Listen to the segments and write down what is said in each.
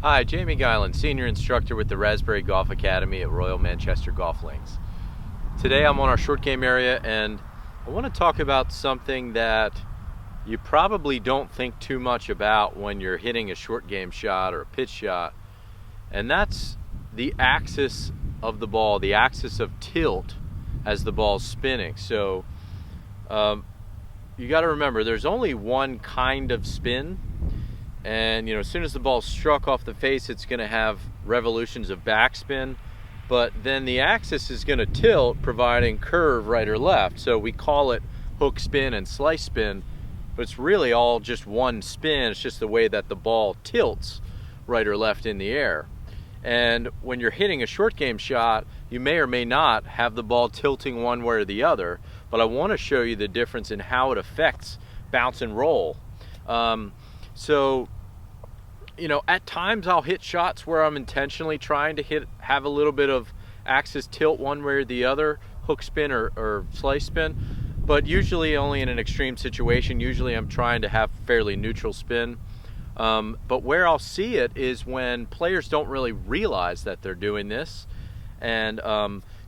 Hi, Jamie Guyland, Senior Instructor with the Raspberry Golf Academy at Royal Manchester Golf Links. Today I'm on our short game area and I want to talk about something that you probably don't think too much about when you're hitting a short game shot or a pitch shot, and that's the axis of the ball, the axis of tilt as the ball's spinning. So you got to remember there's only one kind of spin. And as soon as the ball struck off the face, it's going to have revolutions of backspin, but then the axis is going to tilt, providing curve right or left. So we call it hook spin and slice spin, but it's really all just one spin. It's just the way that the ball tilts right or left in the air. And when you're hitting a short game shot, you may or may not have the ball tilting one way or the other, but I want to show you the difference in how it affects bounce and roll. So, at times I'll hit shots where I'm intentionally trying to have a little bit of axis tilt one way or the other, hook spin or slice spin, but usually only in an extreme situation. Usually I'm trying to have fairly neutral spin. But where I'll see it is when players don't really realize that they're doing this. And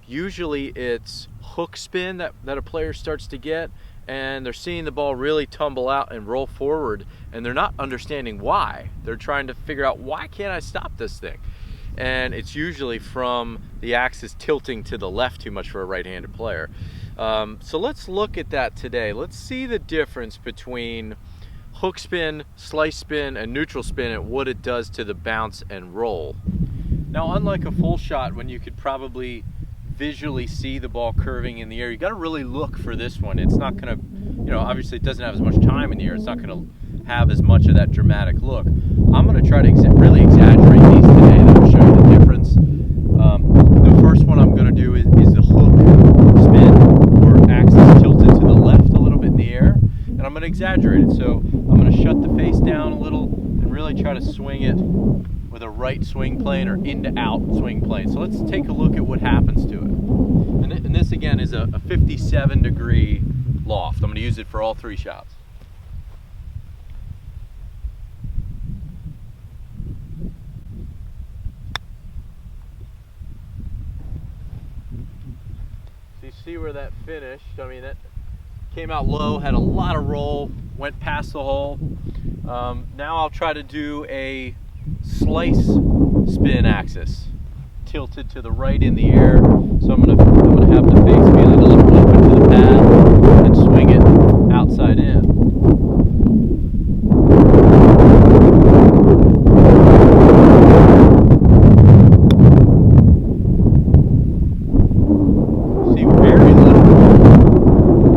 usually it's hook spin that a player starts to get, and they're seeing the ball really tumble out and roll forward, and they're not understanding why. They're trying to figure out, why can't I stop this thing? And it's usually from the axis tilting to the left too much for a right-handed player. So let's look at that today. Let's see the difference between hook spin, slice spin, and neutral spin and what it does to the bounce and roll. Now, unlike a full shot when you could probably visually see the ball curving in the air, you got to really look for this one. It's not going to, obviously it doesn't have as much time in the air. It's not going to have as much of that dramatic look. I'm going to try to really exaggerate these today, and I'll show you the difference. The first one I'm going to do is the hook spin, or axis tilted to the left a little bit in the air, and I'm going to exaggerate it. So I'm going to shut the face down a little and really try to swing it with a right swing plane or into-out swing plane. So let's take a look at what happens to it. And this again is a 57-degree loft. I'm going to use it for all three shots. So you see where that finished. That came out low, had a lot of roll, went past the hole. Now I'll try to do a slice spin axis, tilted to the right in the air. So I'm gonna have the face be a little open to the pad and swing it outside in. See, very little roll.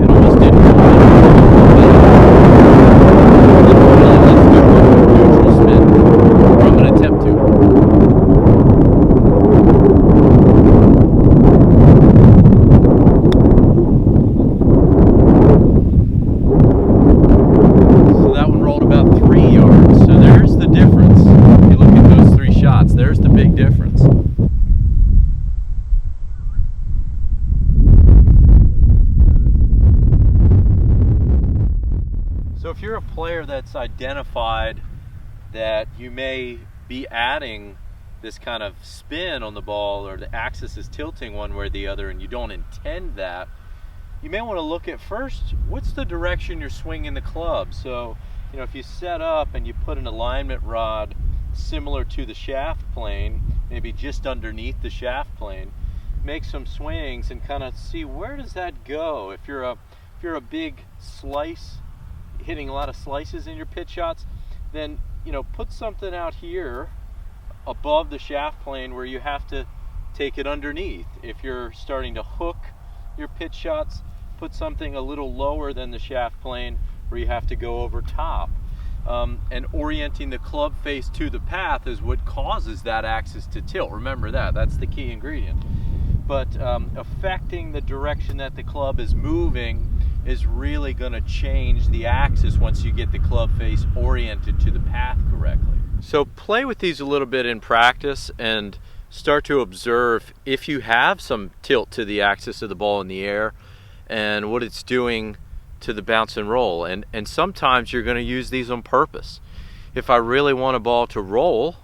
It almost didn't roll. Let's do a neutral spin. I'm going to attempt to. So that one rolled about 3 yards. So there's the difference. If you look at those three shots, there's the big difference. So if you're a player that's identified that you may be adding this kind of spin on the ball, or the axis is tilting one way or the other, and you don't intend that, you may want to look at first, what's the direction you're swinging the club? So, if you set up and you put an alignment rod similar to the shaft plane, maybe just underneath the shaft plane, make some swings and kind of see, where does that go? If you're a big slice, hitting a lot of slices in your pitch shots, then put something out here above the shaft plane where you have to take it underneath. If you're starting to hook your pitch shots, put something a little lower than the shaft plane where you have to go over top. And orienting the club face to the path is what causes that axis to tilt. Remember that's the key ingredient. But affecting the direction that the club is moving is really going to change the axis once you get the club face oriented to the path correctly. So play with these a little bit in practice and start to observe if you have some tilt to the axis of the ball in the air and what it's doing to the bounce and roll. And sometimes you're going to use these on purpose. If I really want a ball to roll,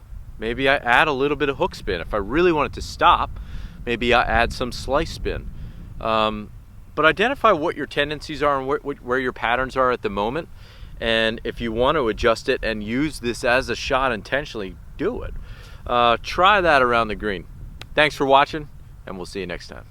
Maybe I add a little bit of hook spin. If I really want it to stop, maybe I add some slice spin. But identify what your tendencies are and where your patterns are at the moment. And if you want to adjust it and use this as a shot intentionally, do it. Try that around the green. Thanks for watching, and we'll see you next time.